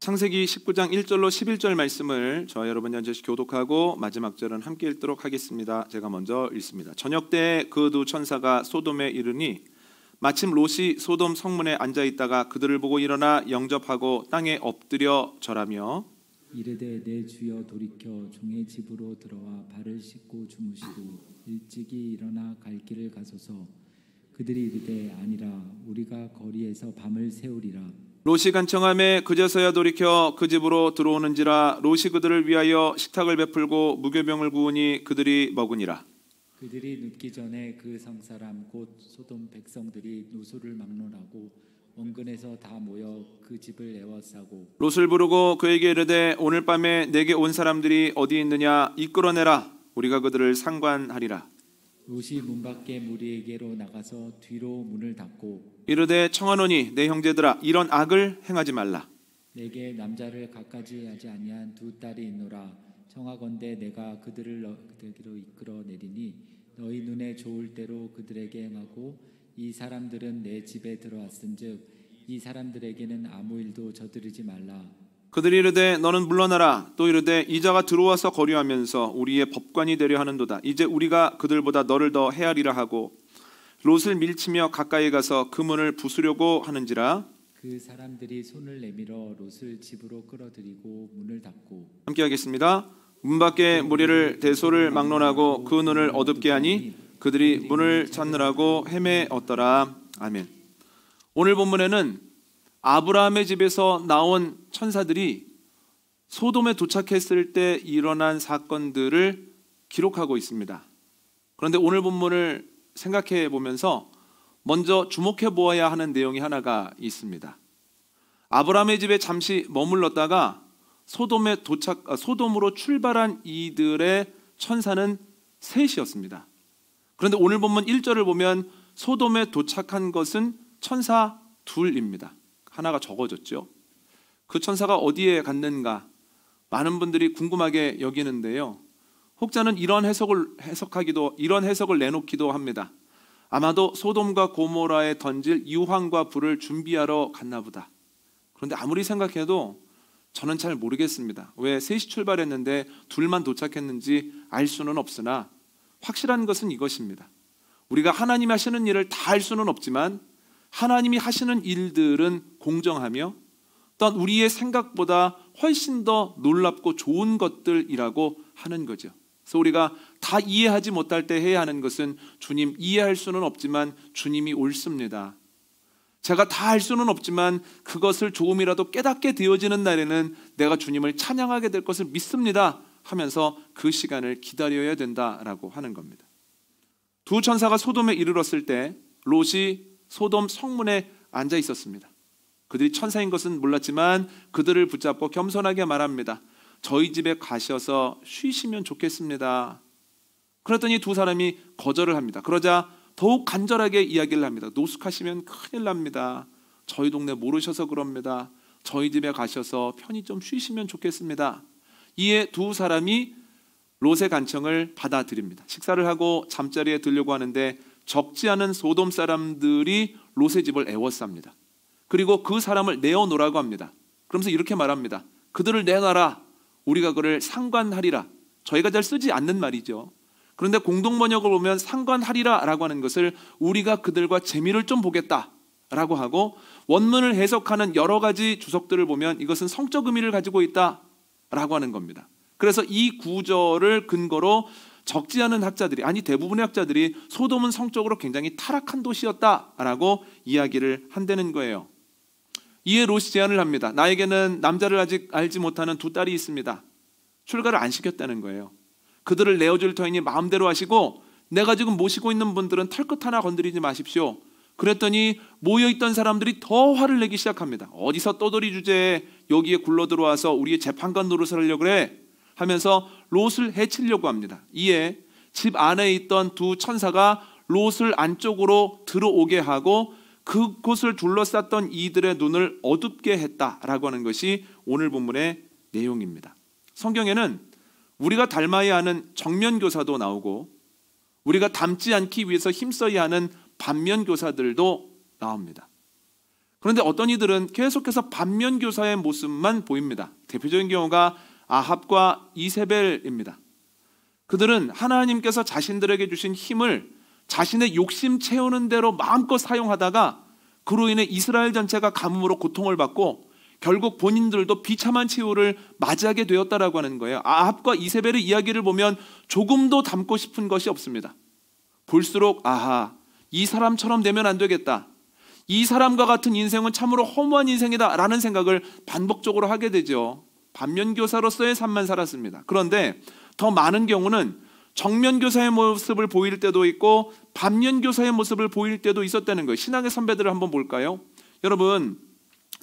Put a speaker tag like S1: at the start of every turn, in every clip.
S1: 창세기 19장 1절로 11절 말씀을 저와 여러분이 한 절씩 교독하고 마지막 절은 함께 읽도록 하겠습니다. 제가 먼저 읽습니다. 저녁 때 그 두 천사가 소돔에 이르니 마침 롯이 소돔 성문에 앉아있다가 그들을 보고 일어나 영접하고 땅에 엎드려 절하며
S2: 이르되 내 주여 돌이켜 종의 집으로 들어와 발을 씻고 주무시고 일찍이 일어나 갈 길을 가소서. 그들이 이르되 아니라 우리가 거리에서 밤을 새우리라.
S1: 롯이 간청하매 그제서야 돌이켜 그 집으로 들어오는지라. 롯이 그들을 위하여 식탁을 베풀고 무교병을 구우니 그들이 먹으니라.
S2: 그들이 눕기 전에 그 성사람 곧 소돔 백성들이 노소를 막론하고 원근에서 다 모여 그 집을 에워싸고
S1: 롯을 부르고 그에게 이르되 오늘 밤에 내게 온 사람들이 어디 있느냐 이끌어내라. 우리가 그들을 상관하리라.
S2: 롯이 문 밖에 무리에게로 나가서 뒤로 문을 닫고
S1: 이르되 청하노니 내 형제들아 이런 악을 행하지 말라.
S2: 내게 남자를 갖가지 하지 아니한 두 딸이 있노라. 청하건대 내가 그들을 너희에게로 이끌어내리니 너희 눈에 좋을 대로 그들에게 행하고 이 사람들은 내 집에 들어왔은즉 이 사람들에게는 아무 일도 저지르지 말라.
S1: 그들이 이르되 너는 물러나라. 또 이르되 이자가 들어와서 거류하면서 우리의 법관이 되려 하는도다. 이제 우리가 그들보다 너를 더 헤아리라 하고 롯을 밀치며 가까이 가서 그 문을 부수려고 하는지라.
S2: 그 사람들이 손을 내밀어 롯을 집으로 끌어들이고 문을 닫고
S1: 함께 하겠습니다. 문 밖에 무리를 대소를 막론하고 그 눈을 어둡게 하니 그들이 문을 찾느라고 헤매었더라. 아멘. 오늘 본문에는 아브라함의 집에서 나온 천사들이 소돔에 도착했을 때 일어난 사건들을 기록하고 있습니다. 그런데 오늘 본문을 생각해 보면서 먼저 주목해 보아야 하는 내용이 하나가 있습니다. 아브라함의 집에 잠시 머물렀다가 소돔으로 출발한 이들의 천사는 셋이었습니다. 그런데 오늘 본문 1절을 보면 소돔에 도착한 것은 천사 둘입니다. 하나가 적어졌죠. 그 천사가 어디에 갔는가 많은 분들이 궁금하게 여기는데요. 혹자는 이런 해석을 내놓기도 합니다. 아마도 소돔과 고모라에 던질 유황과 불을 준비하러 갔나 보다. 그런데 아무리 생각해도 저는 잘 모르겠습니다. 왜 셋이 출발했는데 둘만 도착했는지 알 수는 없으나 확실한 것은 이것입니다. 우리가 하나님이 하시는 일을 다 할 수는 없지만 하나님이 하시는 일들은 공정하며 또한 우리의 생각보다 훨씬 더 놀랍고 좋은 것들이라고 하는 거죠. 그래서 우리가 다 이해하지 못할 때 해야 하는 것은 주님 이해할 수는 없지만 주님이 옳습니다. 제가 다 할 수는 없지만 그것을 조금이라도 깨닫게 되어지는 날에는 내가 주님을 찬양하게 될 것을 믿습니다 하면서 그 시간을 기다려야 된다라고 하는 겁니다. 두 천사가 소돔에 이르렀을 때 롯이 소돔 성문에 앉아 있었습니다. 그들이 천사인 것은 몰랐지만 그들을 붙잡고 겸손하게 말합니다. 저희 집에 가셔서 쉬시면 좋겠습니다. 그랬더니 두 사람이 거절을 합니다. 그러자 더욱 간절하게 이야기를 합니다. 노숙하시면 큰일 납니다. 저희 동네 모르셔서 그럽니다. 저희 집에 가셔서 편히 좀 쉬시면 좋겠습니다. 이에 두 사람이 롯의 간청을 받아들입니다. 식사를 하고 잠자리에 들려고 하는데 적지 않은 소돔 사람들이 롯의 집을 에워쌉니다. 그리고 그 사람을 내어놓으라고 합니다. 그러면서 이렇게 말합니다. 그들을 내놔라. 우리가 그를 상관하리라. 저희가 잘 쓰지 않는 말이죠. 그런데 공동번역을 보면 상관하리라 라고 하는 것을 우리가 그들과 재미를 좀 보겠다라고 하고 원문을 해석하는 여러 가지 주석들을 보면 이것은 성적 의미를 가지고 있다라고 하는 겁니다. 그래서 이 구절을 근거로 적지 않은 학자들이, 아니 대부분의 학자들이 소돔은 성적으로 굉장히 타락한 도시였다라고 이야기를 한다는 거예요. 이에 롯이 제안을 합니다. 나에게는 남자를 아직 알지 못하는 두 딸이 있습니다. 출가를 안 시켰다는 거예요. 그들을 내어줄 터이니 마음대로 하시고 내가 지금 모시고 있는 분들은 털끝 하나 건드리지 마십시오. 그랬더니 모여있던 사람들이 더 화를 내기 시작합니다. 어디서 떠돌이 주제에 여기에 굴러 들어와서 우리의 재판관 노릇을 하려고 그래 하면서 롯을 해치려고 합니다. 이에 집 안에 있던 두 천사가 롯을 안쪽으로 들어오게 하고 그곳을 둘러쌌던 이들의 눈을 어둡게 했다라고 하는 것이 오늘 본문의 내용입니다. 성경에는 우리가 닮아야 하는 정면교사도 나오고 우리가 닮지 않기 위해서 힘써야 하는 반면교사들도 나옵니다. 그런데 어떤 이들은 계속해서 반면교사의 모습만 보입니다. 대표적인 경우가 아합과 이세벨입니다. 그들은 하나님께서 자신들에게 주신 힘을 자신의 욕심 채우는 대로 마음껏 사용하다가 그로 인해 이스라엘 전체가 가뭄으로 고통을 받고 결국 본인들도 비참한 최후를 맞이하게 되었다라고 하는 거예요. 아합과 이세벨의 이야기를 보면 조금도 담고 싶은 것이 없습니다. 볼수록 아하, 이 사람처럼 되면 안 되겠다, 이 사람과 같은 인생은 참으로 허무한 인생이다 라는 생각을 반복적으로 하게 되죠. 반면교사로서의 삶만 살았습니다. 그런데 더 많은 경우는 정면교사의 모습을 보일 때도 있고 반면교사의 모습을 보일 때도 있었다는 거예요. 신앙의 선배들을 한번 볼까요? 여러분,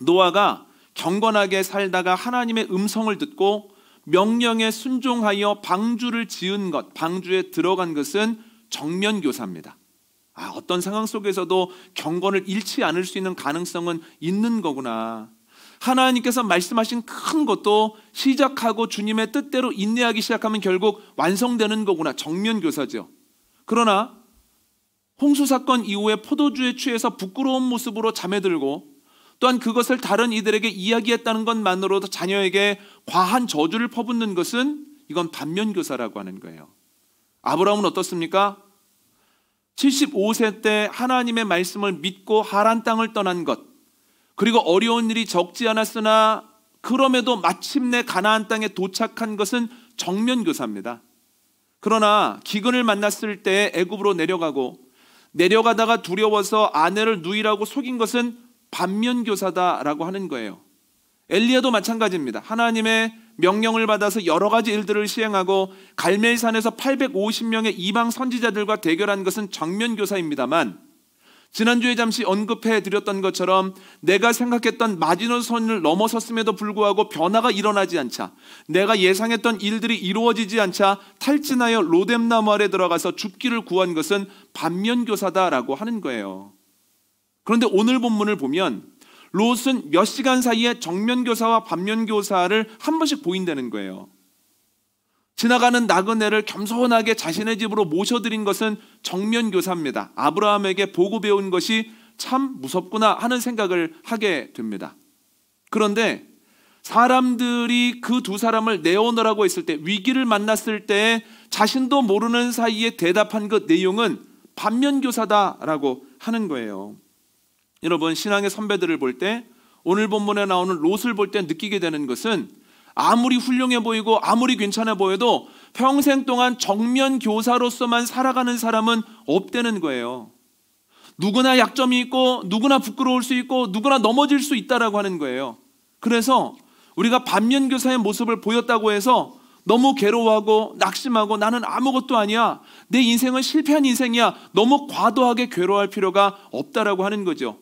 S1: 노아가 경건하게 살다가 하나님의 음성을 듣고 명령에 순종하여 방주를 지은 것, 방주에 들어간 것은 정면교사입니다. 어떤 상황 속에서도 경건을 잃지 않을 수 있는 가능성은 있는 거구나. 하나님께서 말씀하신 큰 것도 시작하고 주님의 뜻대로 인내하기 시작하면 결국 완성되는 거구나. 정면교사죠. 그러나 홍수 사건 이후에 포도주에 취해서 부끄러운 모습으로 잠에 들고 또한 그것을 다른 이들에게 이야기했다는 것만으로도 자녀에게 과한 저주를 퍼붓는 것은 이건 반면교사라고 하는 거예요. 아브라함은 어떻습니까? 75세 때 하나님의 말씀을 믿고 하란 땅을 떠난 것, 그리고 어려운 일이 적지 않았으나 그럼에도 마침내 가나안 땅에 도착한 것은 정면교사입니다. 그러나 기근을 만났을 때 애굽으로 내려가다가 두려워서 아내를 누이라고 속인 것은 반면교사다라고 하는 거예요. 엘리야도 마찬가지입니다. 하나님의 명령을 받아서 여러 가지 일들을 시행하고 갈멜산에서 850명의 이방 선지자들과 대결한 것은 정면교사입니다만, 지난주에 잠시 언급해 드렸던 것처럼 내가 생각했던 마지노선을 넘어섰음에도 불구하고 변화가 일어나지 않자, 내가 예상했던 일들이 이루어지지 않자 탈진하여 로뎀나무 아래 들어가서 죽기를 구한 것은 반면교사다라고 하는 거예요. 그런데 오늘 본문을 보면 롯은 몇 시간 사이에 정면교사와 반면교사를 한 번씩 보인다는 거예요. 지나가는 나그네를 겸손하게 자신의 집으로 모셔드린 것은 정면교사입니다. 아브라함에게 보고 배운 것이 참 무섭구나 하는 생각을 하게 됩니다. 그런데 사람들이 그 두 사람을 내어놓으라고 했을 때, 위기를 만났을 때 자신도 모르는 사이에 대답한 그 내용은 반면교사다라고 하는 거예요. 여러분, 신앙의 선배들을 볼 때, 오늘 본문에 나오는 롯을 볼 때 느끼게 되는 것은 아무리 훌륭해 보이고 아무리 괜찮아 보여도 평생 동안 정면교사로서만 살아가는 사람은 없다는 거예요. 누구나 약점이 있고 누구나 부끄러울 수 있고 누구나 넘어질 수 있다라고 하는 거예요. 그래서 우리가 반면교사의 모습을 보였다고 해서 너무 괴로워하고 낙심하고 나는 아무것도 아니야, 내 인생은 실패한 인생이야, 너무 과도하게 괴로워할 필요가 없다라고 하는 거죠.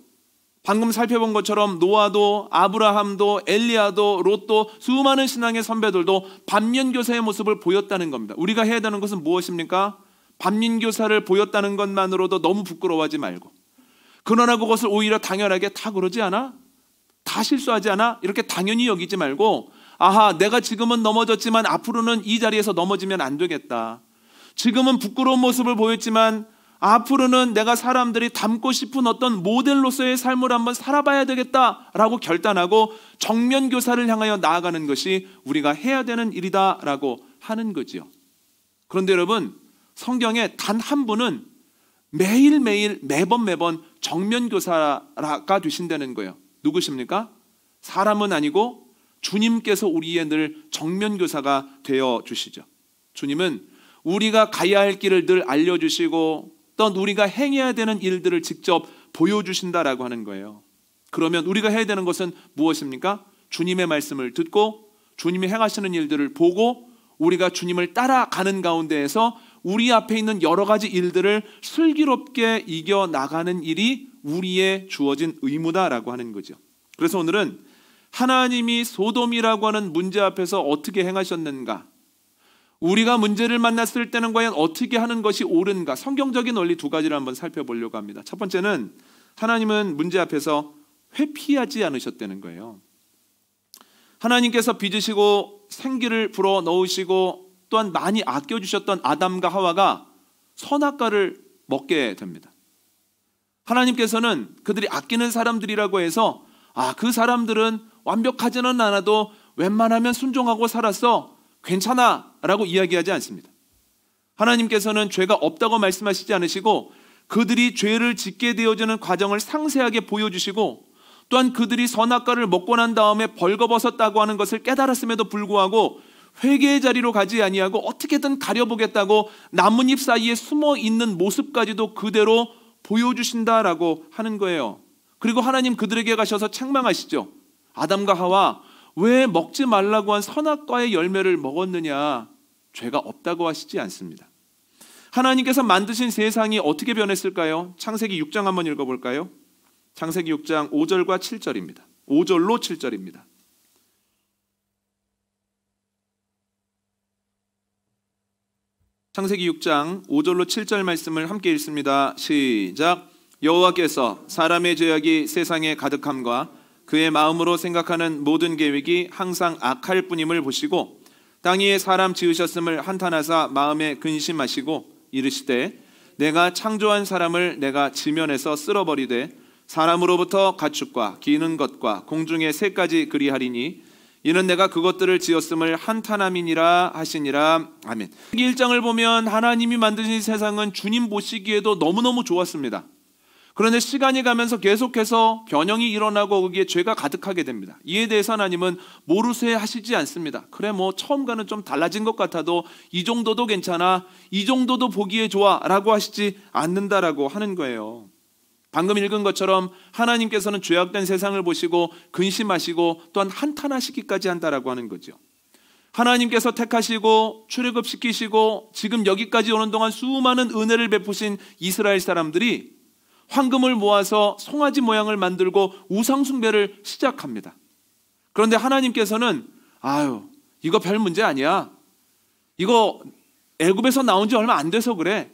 S1: 방금 살펴본 것처럼 노아도 아브라함도 엘리야도 롯도 수많은 신앙의 선배들도 반면교사의 모습을 보였다는 겁니다. 우리가 해야 되는 것은 무엇입니까? 반면교사를 보였다는 것만으로도 너무 부끄러워하지 말고, 그러나 그것을 오히려 당연하게 다 그러지 않아? 다 실수하지 않아? 이렇게 당연히 여기지 말고, 아하, 내가 지금은 넘어졌지만 앞으로는 이 자리에서 넘어지면 안 되겠다. 지금은 부끄러운 모습을 보였지만 앞으로는 내가 사람들이 닮고 싶은 어떤 모델로서의 삶을 한번 살아봐야 되겠다라고 결단하고 정면교사를 향하여 나아가는 것이 우리가 해야 되는 일이다라고 하는 거죠. 그런데 여러분, 성경에 단 한 분은 매일매일 매번 정면교사가 되신다는 거예요. 누구십니까? 사람은 아니고 주님께서 우리의 늘 정면교사가 되어 주시죠. 주님은 우리가 가야 할 길을 늘 알려주시고 또 우리가 행해야 되는 일들을 직접 보여주신다라고 하는 거예요. 그러면 우리가 해야 되는 것은 무엇입니까? 주님의 말씀을 듣고 주님이 행하시는 일들을 보고 우리가 주님을 따라가는 가운데에서 우리 앞에 있는 여러 가지 일들을 슬기롭게 이겨나가는 일이 우리의 주어진 의무다라고 하는 거죠. 그래서 오늘은 하나님이 소돔이라고 하는 문제 앞에서 어떻게 행하셨는가, 우리가 문제를 만났을 때는 과연 어떻게 하는 것이 옳은가, 성경적인 원리 두 가지를 한번 살펴보려고 합니다. 첫 번째는 하나님은 문제 앞에서 회피하지 않으셨다는 거예요. 하나님께서 빚으시고 생기를 불어 넣으시고 또한 많이 아껴주셨던 아담과 하와가 선악과를 먹게 됩니다. 하나님께서는 그들이 아끼는 사람들이라고 해서 그 사람들은 완벽하지는 않아도 웬만하면 순종하고 살았어, 괜찮아 라고 이야기하지 않습니다. 하나님께서는 죄가 없다고 말씀하시지 않으시고 그들이 죄를 짓게 되어지는 과정을 상세하게 보여주시고, 또한 그들이 선악과를 먹고 난 다음에 벌거벗었다고 하는 것을 깨달았음에도 불구하고 회개의 자리로 가지 아니하고 어떻게든 가려보겠다고 나뭇잎 사이에 숨어 있는 모습까지도 그대로 보여주신다라고 하는 거예요. 그리고 하나님 그들에게 가셔서 책망하시죠. 아담과 하와, 왜 먹지 말라고 한 선악과의 열매를 먹었느냐? 죄가 없다고 하시지 않습니다. 하나님께서 만드신 세상이 어떻게 변했을까요? 창세기 6장 한번 읽어볼까요? 창세기 6장 5절과 7절입니다. 5절로 7절입니다. 창세기 6장 5절로 7절 말씀을 함께 읽습니다. 시작. 여호와께서 사람의 죄악이 세상에 가득함과 그의 마음으로 생각하는 모든 계획이 항상 악할 뿐임을 보시고 땅 위에 사람 지으셨음을 한탄하사 마음에 근심하시고 이르시되 내가 창조한 사람을 내가 지면에서 쓸어버리되 사람으로부터 가축과 기는 것과 공중의 새까지 그리하리니 이는 내가 그것들을 지었음을 한탄함이니라 하시니라. 아멘. 1장을 보면 하나님이 만드신 세상은 주님 보시기에도 너무너무 좋았습니다. 그런데 시간이 가면서 계속해서 변형이 일어나고 거기에 죄가 가득하게 됩니다. 이에 대해서 하나님은 모르쇠 하시지 않습니다. 그래 처음과는 좀 달라진 것 같아도 이 정도도 괜찮아, 이 정도도 보기에 좋아 라고 하시지 않는다라고 하는 거예요. 방금 읽은 것처럼 하나님께서는 죄악된 세상을 보시고 근심하시고 또한 한탄하시기까지 한다라고 하는 거죠. 하나님께서 택하시고 출애굽시키시고 지금 여기까지 오는 동안 수많은 은혜를 베푸신 이스라엘 사람들이 황금을 모아서 송아지 모양을 만들고 우상 숭배를 시작합니다. 그런데 하나님께서는 이거 별 문제 아니야. 이거 애굽에서 나온 지 얼마 안 돼서 그래.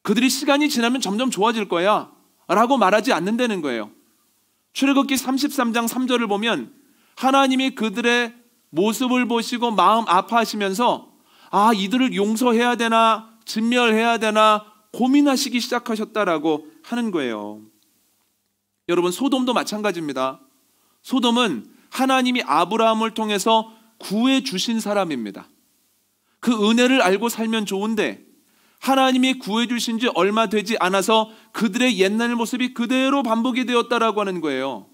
S1: 그들이 시간이 지나면 점점 좋아질 거야 라고 말하지 않는다는 거예요. 출애굽기 33장 3절을 보면 하나님이 그들의 모습을 보시고 마음 아파하시면서 이들을 용서해야 되나 진멸해야 되나 고민하시기 시작하셨다라고 하는 거예요. 여러분, 소돔도 마찬가지입니다. 소돔은 하나님이 아브라함을 통해서 구해 주신 사람입니다. 그 은혜를 알고 살면 좋은데 하나님이 구해 주신 지 얼마 되지 않아서 그들의 옛날 모습이 그대로 반복이 되었다라고 하는 거예요.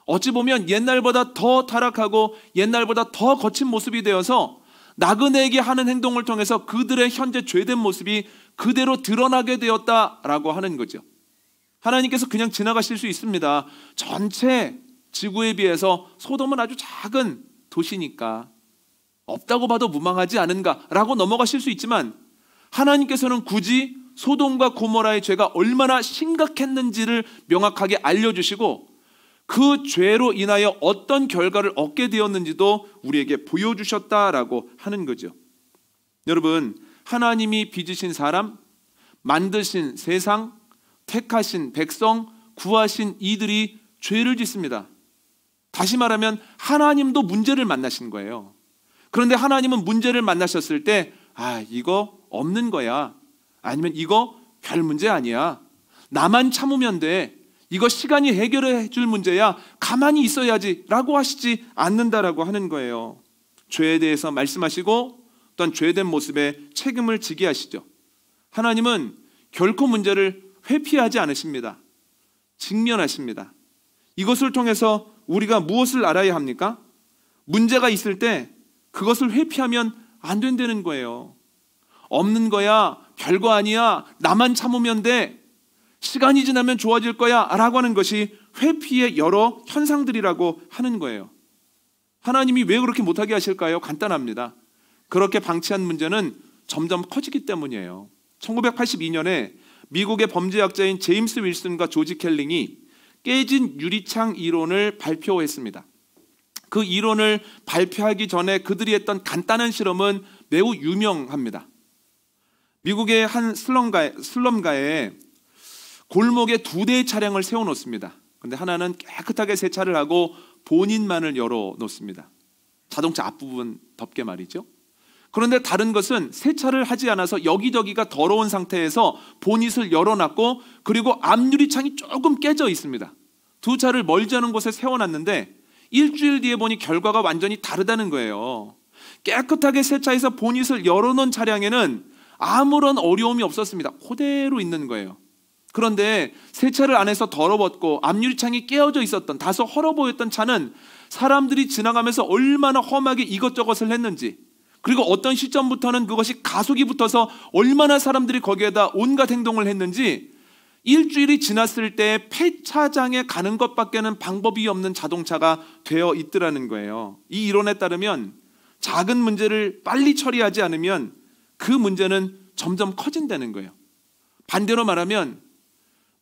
S1: 어찌 보면 옛날보다 더 타락하고 옛날보다 더 거친 모습이 되어서 나그네에게 하는 행동을 통해서 그들의 현재 죄된 모습이 그대로 드러나게 되었다라고 하는 거죠. 하나님께서 그냥 지나가실 수 있습니다. 전체 지구에 비해서 소돔은 아주 작은 도시니까 없다고 봐도 무방하지 않은가라고 넘어가실 수 있지만 하나님께서는 굳이 소돔과 고모라의 죄가 얼마나 심각했는지를 명확하게 알려주시고 그 죄로 인하여 어떤 결과를 얻게 되었는지도 우리에게 보여주셨다라고 하는 거죠. 여러분, 하나님이 빚으신 사람, 만드신 세상, 택하신 백성, 구하신 이들이 죄를 짓습니다. 다시 말하면 하나님도 문제를 만나신 거예요. 그런데 하나님은 문제를 만나셨을 때 이거 없는 거야, 아니면 이거 별 문제 아니야, 나만 참으면 돼, 이거 시간이 해결해 줄 문제야, 가만히 있어야지 라고 하시지 않는다라고 하는 거예요. 죄에 대해서 말씀하시고 또한 죄된 모습에 책임을 지게 하시죠. 하나님은 결코 문제를 회피하지 않으십니다. 직면하십니다. 이것을 통해서 우리가 무엇을 알아야 합니까? 문제가 있을 때 그것을 회피하면 안 된다는 거예요. 없는 거야, 별거 아니야, 나만 참으면 돼, 시간이 지나면 좋아질 거야 라고 하는 것이 회피의 여러 현상들이라고 하는 거예요. 하나님이 왜 그렇게 못하게 하실까요? 간단합니다. 그렇게 방치한 문제는 점점 커지기 때문이에요. 1982년에 미국의 범죄학자인 제임스 윌슨과 조지 켈링이 깨진 유리창 이론을 발표했습니다. 그 이론을 발표하기 전에 그들이 했던 간단한 실험은 매우 유명합니다. 미국의 한 슬럼가에 골목에 2대의 차량을 세워놓습니다. 그런데 하나는 깨끗하게 세차를 하고 본인만을 열어놓습니다. 자동차 앞부분 덮개 말이죠. 그런데 다른 것은 세차를 하지 않아서 여기저기가 더러운 상태에서 보닛을 열어놨고 그리고 앞유리창이 조금 깨져 있습니다. 두 차를 멀지 않은 곳에 세워놨는데 일주일 뒤에 보니 결과가 완전히 다르다는 거예요. 깨끗하게 세차해서 보닛을 열어놓은 차량에는 아무런 어려움이 없었습니다. 그대로 있는 거예요. 그런데 세차를 안 해서 더러웠고 앞유리창이 깨어져 있었던 다소 헐어 보였던 차는 사람들이 지나가면서 얼마나 험하게 이것저것을 했는지, 그리고 어떤 시점부터는 그것이 가속이 붙어서 얼마나 사람들이 거기에다 온갖 행동을 했는지 일주일이 지났을 때 폐차장에 가는 것밖에는 방법이 없는 자동차가 되어 있더라는 거예요. 이 이론에 따르면 작은 문제를 빨리 처리하지 않으면 그 문제는 점점 커진다는 거예요. 반대로 말하면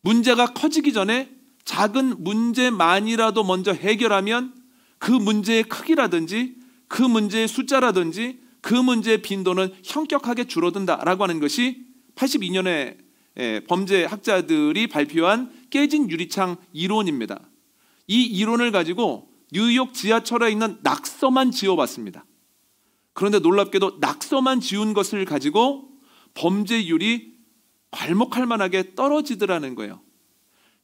S1: 문제가 커지기 전에 작은 문제만이라도 먼저 해결하면 그 문제의 크기라든지 그 문제의 숫자라든지 그 문제의 빈도는 현격하게 줄어든다라고 하는 것이 82년에 범죄학자들이 발표한 깨진 유리창 이론입니다. 이 이론을 가지고 뉴욕 지하철에 있는 낙서만 지워봤습니다. 그런데 놀랍게도 낙서만 지운 것을 가지고 범죄율이 괄목할 만하게 떨어지더라는 거예요.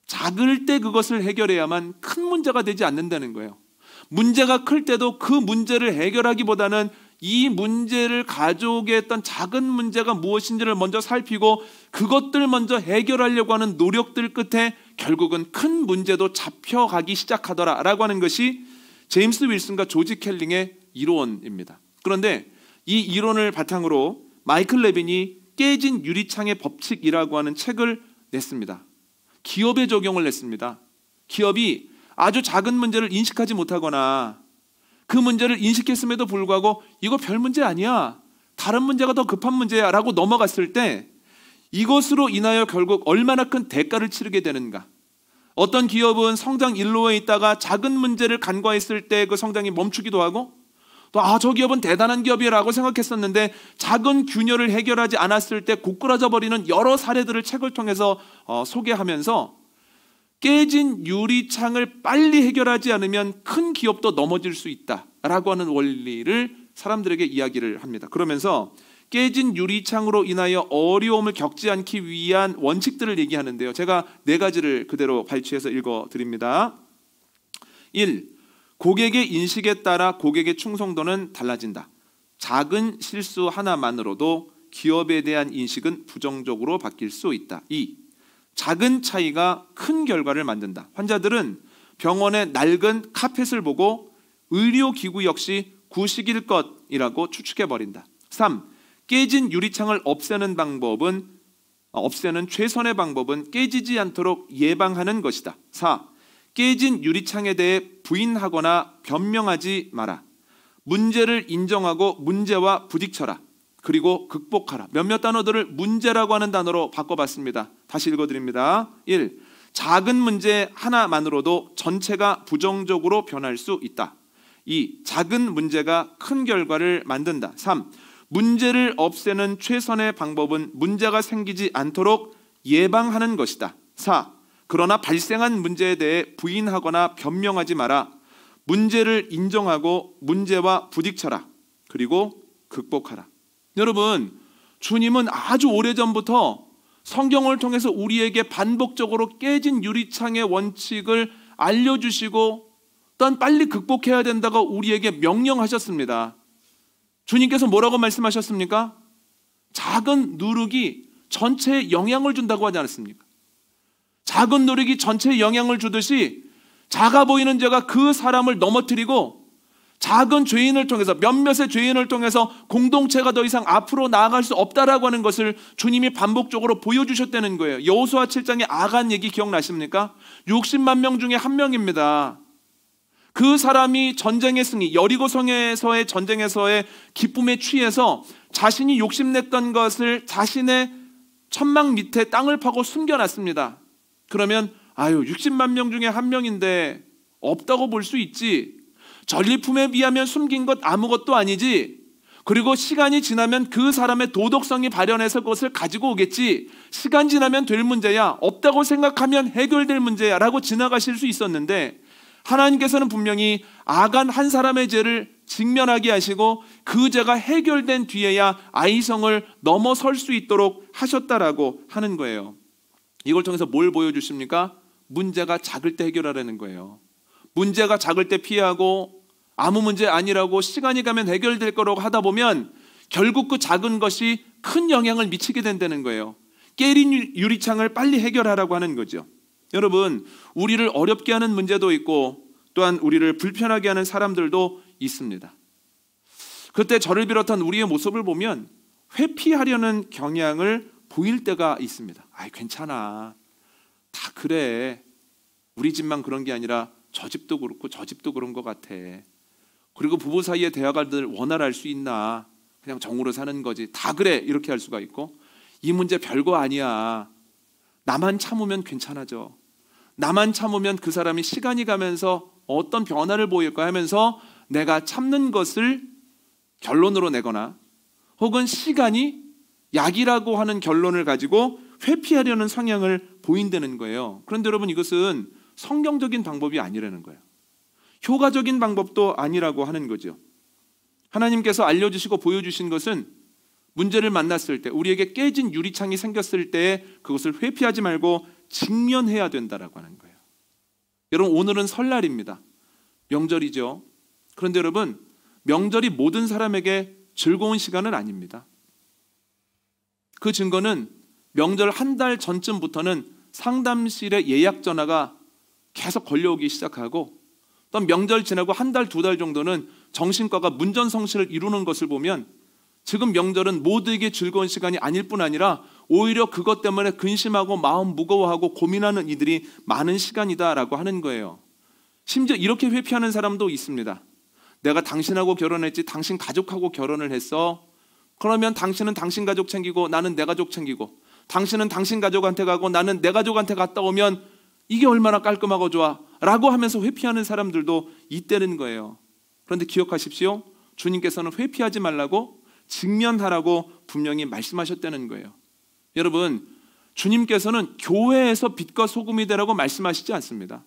S1: 작을 때 그것을 해결해야만 큰 문제가 되지 않는다는 거예요. 문제가 클 때도 그 문제를 해결하기보다는 이 문제를 가져오게 했던 작은 문제가 무엇인지를 먼저 살피고 그것들 먼저 해결하려고 하는 노력들 끝에 결국은 큰 문제도 잡혀가기 시작하더라라고 하는 것이 제임스 윌슨과 조지 켈링의 이론입니다. 그런데 이 이론을 바탕으로 마이클 레빈이 깨진 유리창의 법칙이라고 하는 책을 냈습니다. 기업에 적용을 했습니다. 기업이 아주 작은 문제를 인식하지 못하거나 그 문제를 인식했음에도 불구하고 이거 별 문제 아니야, 다른 문제가 더 급한 문제야 라고 넘어갔을 때 이것으로 인하여 결국 얼마나 큰 대가를 치르게 되는가. 어떤 기업은 성장 일로에 있다가 작은 문제를 간과했을 때 그 성장이 멈추기도 하고, 또 저 기업은 대단한 기업이라고 생각했었는데 작은 균열을 해결하지 않았을 때 고꾸라져 버리는 여러 사례들을 책을 통해서 소개하면서 깨진 유리창을 빨리 해결하지 않으면 큰 기업도 넘어질 수 있다라고 하는 원리를 사람들에게 이야기를 합니다. 그러면서 깨진 유리창으로 인하여 어려움을 겪지 않기 위한 원칙들을 얘기하는데요. 제가 4가지를 그대로 발췌해서 읽어드립니다. 1. 고객의 인식에 따라 고객의 충성도는 달라진다. 작은 실수 하나만으로도 기업에 대한 인식은 부정적으로 바뀔 수 있다. 2. 작은 차이가 큰 결과를 만든다. 환자들은 병원의 낡은 카펫을 보고 의료기구 역시 구식일 것이라고 추측해버린다. 3. 깨진 유리창을 없애는 최선의 방법은 깨지지 않도록 예방하는 것이다. 4. 깨진 유리창에 대해 부인하거나 변명하지 마라. 문제를 인정하고 문제와 부딪혀라. 그리고 극복하라. 몇몇 단어들을 문제라고 하는 단어로 바꿔봤습니다. 다시 읽어드립니다. 1. 작은 문제 하나만으로도 전체가 부정적으로 변할 수 있다. 2. 작은 문제가 큰 결과를 만든다. 3. 문제를 없애는 최선의 방법은 문제가 생기지 않도록 예방하는 것이다. 4. 그러나 발생한 문제에 대해 부인하거나 변명하지 마라. 문제를 인정하고 문제와 부딪혀라. 그리고 극복하라. 여러분, 주님은 아주 오래전부터 성경을 통해서 우리에게 반복적으로 깨진 유리창의 원칙을 알려주시고 또한 빨리 극복해야 된다고 우리에게 명령하셨습니다. 주님께서 뭐라고 말씀하셨습니까? 작은 누룩이 전체에 영향을 준다고 하지 않았습니까? 작은 누룩이 전체에 영향을 주듯이 작아 보이는 죄가 그 사람을 넘어뜨리고 작은 죄인을 통해서, 몇몇의 죄인을 통해서 공동체가 더 이상 앞으로 나아갈 수 없다라고 하는 것을 주님이 반복적으로 보여주셨다는 거예요. 여호수아 7장의 아간 얘기 기억나십니까? 60만 명 중에 한 명입니다. 그 사람이 전쟁의 승리, 여리고성에서의 전쟁에서의 기쁨에 취해서 자신이 욕심냈던 것을 자신의 천막 밑에 땅을 파고 숨겨놨습니다. 그러면 60만 명 중에 한 명인데 없다고 볼 수 있지. 전리품에 비하면 숨긴 것 아무것도 아니지. 그리고 시간이 지나면 그 사람의 도덕성이 발현해서 그것을 가지고 오겠지. 시간 지나면 될 문제야. 없다고 생각하면 해결될 문제야 라고 지나가실 수 있었는데, 하나님께서는 분명히 아간 한 사람의 죄를 직면하게 하시고 그 죄가 해결된 뒤에야 아이성을 넘어설 수 있도록 하셨다라고 하는 거예요. 이걸 통해서 뭘 보여주십니까? 문제가 작을 때 해결하라는 거예요. 문제가 작을 때 피하고 아무 문제 아니라고 시간이 가면 해결될 거라고 하다 보면 결국 그 작은 것이 큰 영향을 미치게 된다는 거예요. 깨진 유리창을 빨리 해결하라고 하는 거죠. 여러분, 우리를 어렵게 하는 문제도 있고 또한 우리를 불편하게 하는 사람들도 있습니다. 그때 저를 비롯한 우리의 모습을 보면 회피하려는 경향을 보일 때가 있습니다. 아이, 괜찮아. 다 그래. 우리 집만 그런 게 아니라 저 집도 그렇고 저 집도 그런 것 같아. 그리고 부부 사이의 대화가 늘 원활할 수 있나? 그냥 정으로 사는 거지. 다 그래. 이렇게 할 수가 있고, 이 문제 별거 아니야. 나만 참으면 괜찮아져. 나만 참으면 그 사람이 시간이 가면서 어떤 변화를 보일까 하면서 내가 참는 것을 결론으로 내거나 혹은 시간이 약이라고 하는 결론을 가지고 회피하려는 성향을 보인다는 거예요. 그런데 여러분, 이것은 성경적인 방법이 아니라는 거예요. 효과적인 방법도 아니라고 하는 거죠. 하나님께서 알려주시고 보여주신 것은 문제를 만났을 때, 우리에게 깨진 유리창이 생겼을 때 그것을 회피하지 말고 직면해야 된다라고 하는 거예요. 여러분, 오늘은 설날입니다. 명절이죠. 그런데 여러분, 명절이 모든 사람에게 즐거운 시간은 아닙니다. 그 증거는 명절 한 달 전쯤부터는 상담실에 예약 전화가 계속 걸려오기 시작하고, 또 명절 지나고 한 달, 두 달 정도는 정신과가 문전성시를 이루는 것을 보면 지금 명절은 모두에게 즐거운 시간이 아닐 뿐 아니라 오히려 그것 때문에 근심하고 마음 무거워하고 고민하는 이들이 많은 시간이다라고 하는 거예요. 심지어 이렇게 회피하는 사람도 있습니다. 내가 당신하고 결혼했지 당신 가족하고 결혼을 했어. 그러면 당신은 당신 가족 챙기고 나는 내 가족 챙기고, 당신은 당신 가족한테 가고 나는 내 가족한테 갔다 오면 이게 얼마나 깔끔하고 좋아 라고 하면서 회피하는 사람들도 있다는 거예요. 그런데 기억하십시오. 주님께서는 회피하지 말라고 직면하라고 분명히 말씀하셨다는 거예요. 여러분, 주님께서는 교회에서 빛과 소금이 되라고 말씀하시지 않습니다.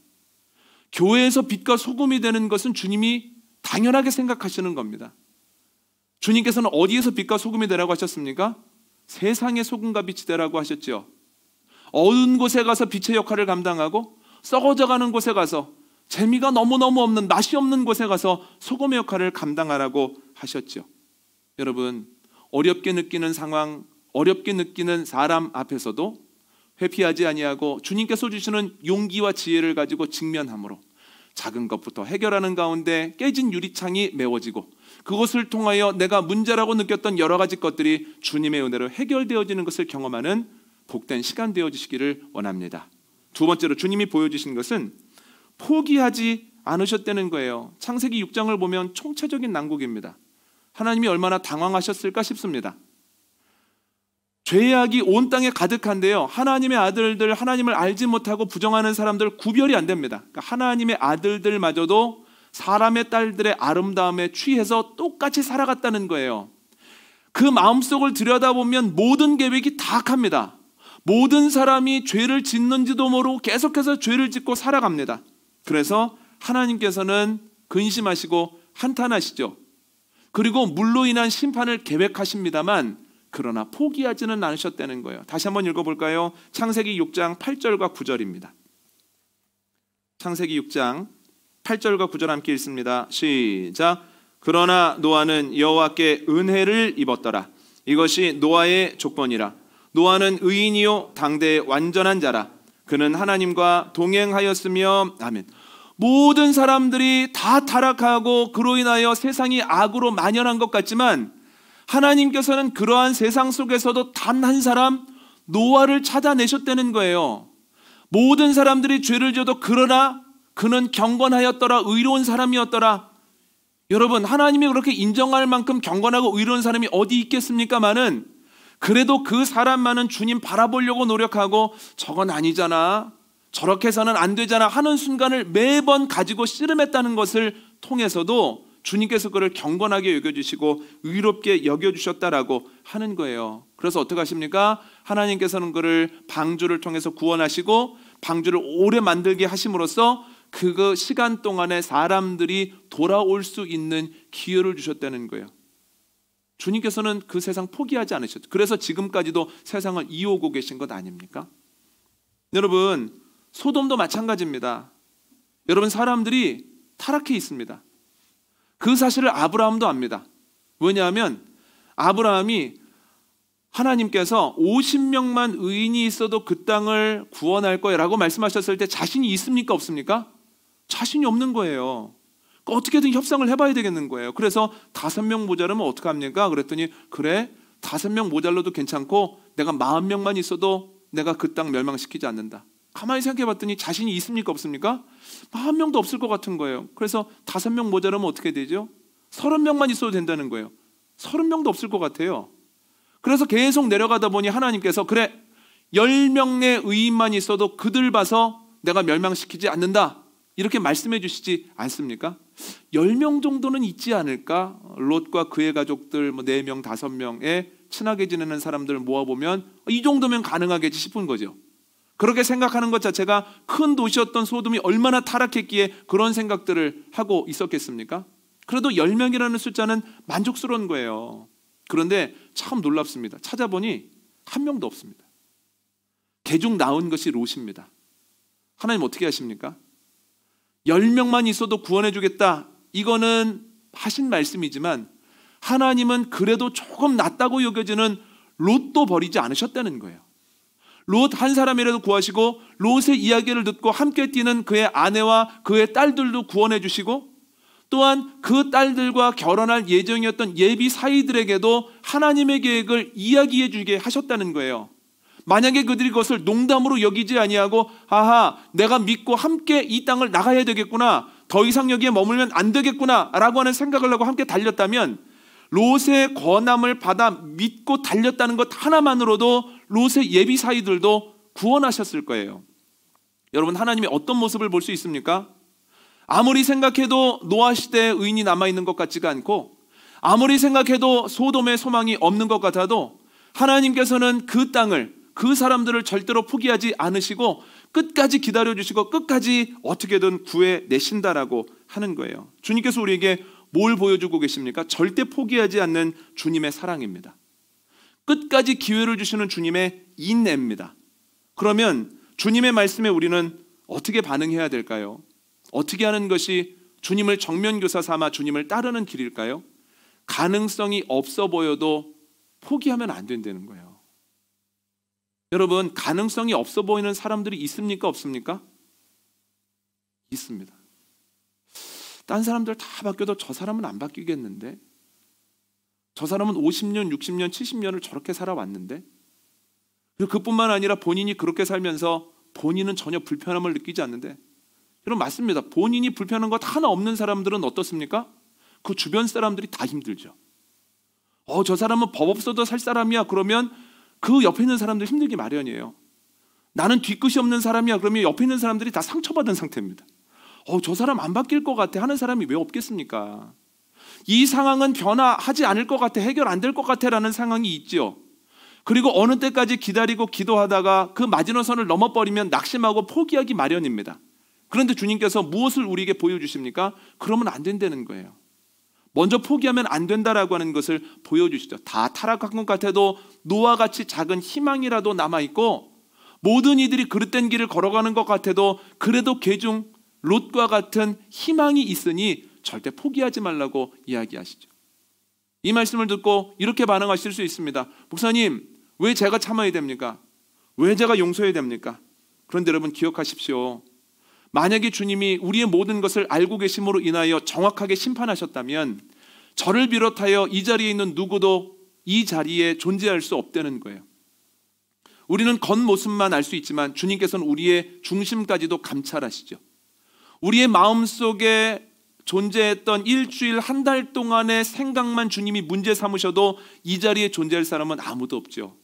S1: 교회에서 빛과 소금이 되는 것은 주님이 당연하게 생각하시는 겁니다. 주님께서는 어디에서 빛과 소금이 되라고 하셨습니까? 세상의 소금과 빛이 되라고 하셨죠. 어두운 곳에 가서 빛의 역할을 감당하고 썩어져가는 곳에 가서 재미가 너무너무 없는, 맛이 없는 곳에 가서 소금의 역할을 감당하라고 하셨죠. 여러분, 어렵게 느끼는 상황, 어렵게 느끼는 사람 앞에서도 회피하지 아니하고 주님께서 주시는 용기와 지혜를 가지고 직면함으로 작은 것부터 해결하는 가운데 깨진 유리창이 메워지고 그것을 통하여 내가 문제라고 느꼈던 여러 가지 것들이 주님의 은혜로 해결되어지는 것을 경험하는 복된 시간 되어주시기를 원합니다. 두 번째로 주님이 보여주신 것은 포기하지 않으셨다는 거예요. 창세기 6장을 보면 총체적인 난국입니다. 하나님이 얼마나 당황하셨을까 싶습니다. 죄악이 온 땅에 가득한데요, 하나님의 아들들, 하나님을 알지 못하고 부정하는 사람들 구별이 안 됩니다. 그러니까 하나님의 아들들마저도 사람의 딸들의 아름다움에 취해서 똑같이 살아갔다는 거예요. 그 마음속을 들여다보면 모든 계획이 다 악합니다. 모든 사람이 죄를 짓는지도 모르고 계속해서 죄를 짓고 살아갑니다. 그래서 하나님께서는 근심하시고 한탄하시죠. 그리고 물로 인한 심판을 계획하십니다만 그러나 포기하지는 않으셨다는 거예요. 다시 한번 읽어볼까요? 창세기 6장 8절과 9절입니다. 창세기 6장 8절과 9절 함께 읽습니다. 시작. 그러나 노아는 여호와께 은혜를 입었더라. 이것이 노아의 조건이라. 노아는 의인이요 당대의 완전한 자라. 그는 하나님과 동행하였으며. 아멘. 모든 사람들이 다 타락하고 그로 인하여 세상이 악으로 만연한 것 같지만 하나님께서는 그러한 세상 속에서도 단 한 사람, 노아를 찾아내셨다는 거예요. 모든 사람들이 죄를 지어도 그러나 그는 경건하였더라, 의로운 사람이었더라. 여러분, 하나님이 그렇게 인정할 만큼 경건하고 의로운 사람이 어디 있겠습니까마는 그래도 그 사람만은 주님 바라보려고 노력하고 저건 아니잖아, 저렇게 해서는 안 되잖아 하는 순간을 매번 가지고 씨름했다는 것을 통해서도 주님께서 그를 경건하게 여겨주시고 의롭게 여겨주셨다라고 하는 거예요. 그래서 어떻게 하십니까? 하나님께서는 그를 방주를 통해서 구원하시고 방주를 오래 만들게 하심으로써 그 시간 동안에 사람들이 돌아올 수 있는 기회를 주셨다는 거예요. 주님께서는 그 세상 포기하지 않으셨죠. 그래서 지금까지도 세상을 이어오고 계신 것 아닙니까? 여러분, 소돔도 마찬가지입니다. 여러분, 사람들이 타락해 있습니다. 그 사실을 아브라함도 압니다. 왜냐하면 아브라함이 하나님께서 50명만 의인이 있어도 그 땅을 구원할 거야 라고 말씀하셨을 때 자신이 있습니까? 없습니까? 자신이 없는 거예요. 어떻게든 협상을 해봐야 되겠는 거예요. 그래서 5명 모자라면 어떡합니까? 그랬더니 그래, 5명 모자라도 괜찮고 내가 40명만 있어도 내가 그 땅 멸망시키지 않는다. 가만히 생각해 봤더니 자신이 있습니까? 없습니까? 40명도 없을 것 같은 거예요. 그래서 5명 모자라면 어떻게 되죠? 30명만 있어도 된다는 거예요. 30명도 없을 것 같아요. 그래서 계속 내려가다 보니 하나님께서 그래, 10명의 의인만 있어도 그들 봐서 내가 멸망시키지 않는다, 이렇게 말씀해 주시지 않습니까? 10명 정도는 있지 않을까? 롯과 그의 가족들 4명, 5명에 친하게 지내는 사람들 모아보면 이 정도면 가능하겠지 싶은 거죠. 그렇게 생각하는 것 자체가 큰 도시였던 소돔이 얼마나 타락했기에 그런 생각들을 하고 있었겠습니까? 그래도 10명이라는 숫자는 만족스러운 거예요. 그런데 참 놀랍습니다. 찾아보니 한 명도 없습니다. 개중 나온 것이 롯입니다. 하나님 어떻게 하십니까? 10명만 있어도 구원해 주겠다, 이거는 하신 말씀이지만 하나님은 그래도 조금 낫다고 여겨지는 롯도 버리지 않으셨다는 거예요. 롯 한 사람이라도 구하시고 롯의 이야기를 듣고 함께 뛰는 그의 아내와 그의 딸들도 구원해 주시고, 또한 그 딸들과 결혼할 예정이었던 예비 사이들에게도 하나님의 계획을 이야기해 주게 하셨다는 거예요. 만약에 그들이 그것을 농담으로 여기지 아니하고 아하, 내가 믿고 함께 이 땅을 나가야 되겠구나, 더 이상 여기에 머물면 안 되겠구나 라고 하는 생각을 하고 함께 달렸다면 롯의 권함을 받아 믿고 달렸다는 것 하나만으로도 롯의 예비 사이들도 구원하셨을 거예요. 여러분, 하나님이 어떤 모습을 볼 수 있습니까? 아무리 생각해도 노아 시대에 의인이 남아있는 것 같지가 않고, 아무리 생각해도 소돔의 소망이 없는 것 같아도 하나님께서는 그 땅을, 그 사람들을 절대로 포기하지 않으시고 끝까지 기다려주시고 끝까지 어떻게든 구해내신다라고 하는 거예요. 주님께서 우리에게 뭘 보여주고 계십니까? 절대 포기하지 않는 주님의 사랑입니다. 끝까지 기회를 주시는 주님의 인내입니다. 그러면 주님의 말씀에 우리는 어떻게 반응해야 될까요? 어떻게 하는 것이 주님을 정면교사 삼아 주님을 따르는 길일까요? 가능성이 없어 보여도 포기하면 안 된다는 거예요. 여러분, 가능성이 없어 보이는 사람들이 있습니까? 없습니까? 있습니다. 딴 사람들 다 바뀌어도 저 사람은 안 바뀌겠는데? 저 사람은 50년, 60년, 70년을 저렇게 살아왔는데? 그리고 그뿐만 아니라 본인이 그렇게 살면서 본인은 전혀 불편함을 느끼지 않는데, 여러분 맞습니다. 본인이 불편한 것 하나 없는 사람들은 어떻습니까? 그 주변 사람들이 다 힘들죠. 저 사람은 법 없어도 살 사람이야 그러면 그 옆에 있는 사람들 힘들기 마련이에요. 나는 뒤끝이 없는 사람이야 그러면 옆에 있는 사람들이 다 상처받은 상태입니다. 저 사람 안 바뀔 것 같아 하는 사람이 왜 없겠습니까? 이 상황은 변화하지 않을 것 같아, 해결 안 될 것 같아 라는 상황이 있죠. 그리고 어느 때까지 기다리고 기도하다가 그 마지노선을 넘어버리면 낙심하고 포기하기 마련입니다. 그런데 주님께서 무엇을 우리에게 보여주십니까? 그러면 안 된다는 거예요. 먼저 포기하면 안 된다라고 하는 것을 보여주시죠. 다 타락한 것 같아도 노아와 같이 작은 희망이라도 남아있고, 모든 이들이 그릇된 길을 걸어가는 것 같아도 그래도 개중 롯과 같은 희망이 있으니 절대 포기하지 말라고 이야기하시죠. 이 말씀을 듣고 이렇게 반응하실 수 있습니다. 목사님, 왜 제가 참아야 됩니까? 왜 제가 용서해야 됩니까? 그런데 여러분 기억하십시오. 만약에 주님이 우리의 모든 것을 알고 계심으로 인하여 정확하게 심판하셨다면 저를 비롯하여 이 자리에 있는 누구도 이 자리에 존재할 수 없다는 거예요. 우리는 겉모습만 알 수 있지만 주님께서는 우리의 중심까지도 감찰하시죠. 우리의 마음속에 존재했던 일주일, 한 달 동안의 생각만 주님이 문제 삼으셔도 이 자리에 존재할 사람은 아무도 없죠.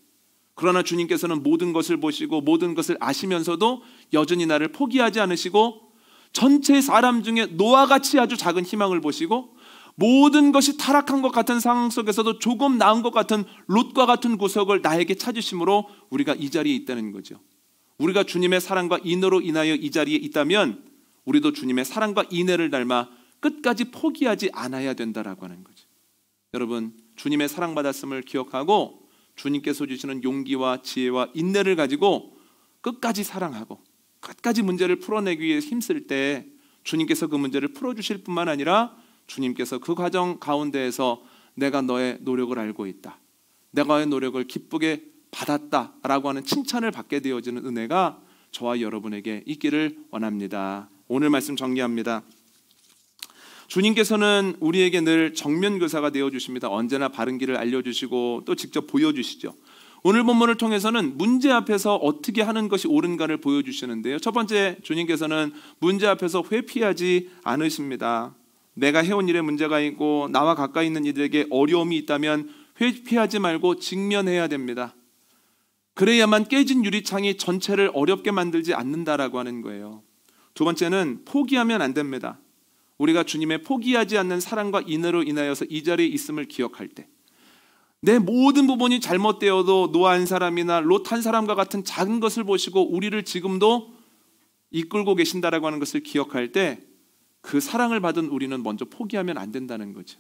S1: 그러나 주님께서는 모든 것을 보시고 모든 것을 아시면서도 여전히 나를 포기하지 않으시고, 전체 사람 중에 노아와 같이 아주 작은 희망을 보시고, 모든 것이 타락한 것 같은 상황 속에서도 조금 나은 것 같은 롯과 같은 구석을 나에게 찾으심으로 우리가 이 자리에 있다는 거죠. 우리가 주님의 사랑과 인으로 인하여 이 자리에 있다면 우리도 주님의 사랑과 인애를 닮아 끝까지 포기하지 않아야 된다라고 하는 거죠. 여러분, 주님의 사랑받았음을 기억하고 주님께서 주시는 용기와 지혜와 인내를 가지고 끝까지 사랑하고 끝까지 문제를 풀어내기 위해 힘쓸 때 주님께서 그 문제를 풀어주실 뿐만 아니라 주님께서 그 과정 가운데에서 내가 너의 노력을 알고 있다, 내가 너의 노력을 기쁘게 받았다라고 하는 칭찬을 받게 되어지는 은혜가 저와 여러분에게 있기를 원합니다. 오늘 말씀 정리합니다. 주님께서는 우리에게 늘 정면교사가 되어주십니다. 언제나 바른 길을 알려주시고 또 직접 보여주시죠. 오늘 본문을 통해서는 문제 앞에서 어떻게 하는 것이 옳은가를 보여주시는데요. 첫 번째, 주님께서는 문제 앞에서 회피하지 않으십니다. 내가 해온 일에 문제가 있고 나와 가까이 있는 이들에게 어려움이 있다면 회피하지 말고 직면해야 됩니다. 그래야만 깨진 유리창이 전체를 어렵게 만들지 않는다라고 하는 거예요. 두 번째는 포기하면 안 됩니다. 우리가 주님의 포기하지 않는 사랑과 인애로 인하여서 이 자리에 있음을 기억할 때, 내 모든 부분이 잘못되어도 노아 한 사람이나 롯 한 사람과 같은 작은 것을 보시고 우리를 지금도 이끌고 계신다라고 하는 것을 기억할 때 그 사랑을 받은 우리는 먼저 포기하면 안 된다는 거죠.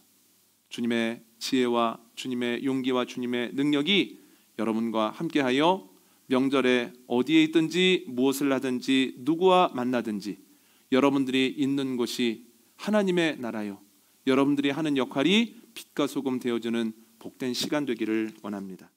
S1: 주님의 지혜와 주님의 용기와 주님의 능력이 여러분과 함께하여 명절에 어디에 있든지 무엇을 하든지 누구와 만나든지 여러분들이 있는 곳이 하나님의 나라요, 여러분들이 하는 역할이 빛과 소금 되어주는 복된 시간 되기를 원합니다.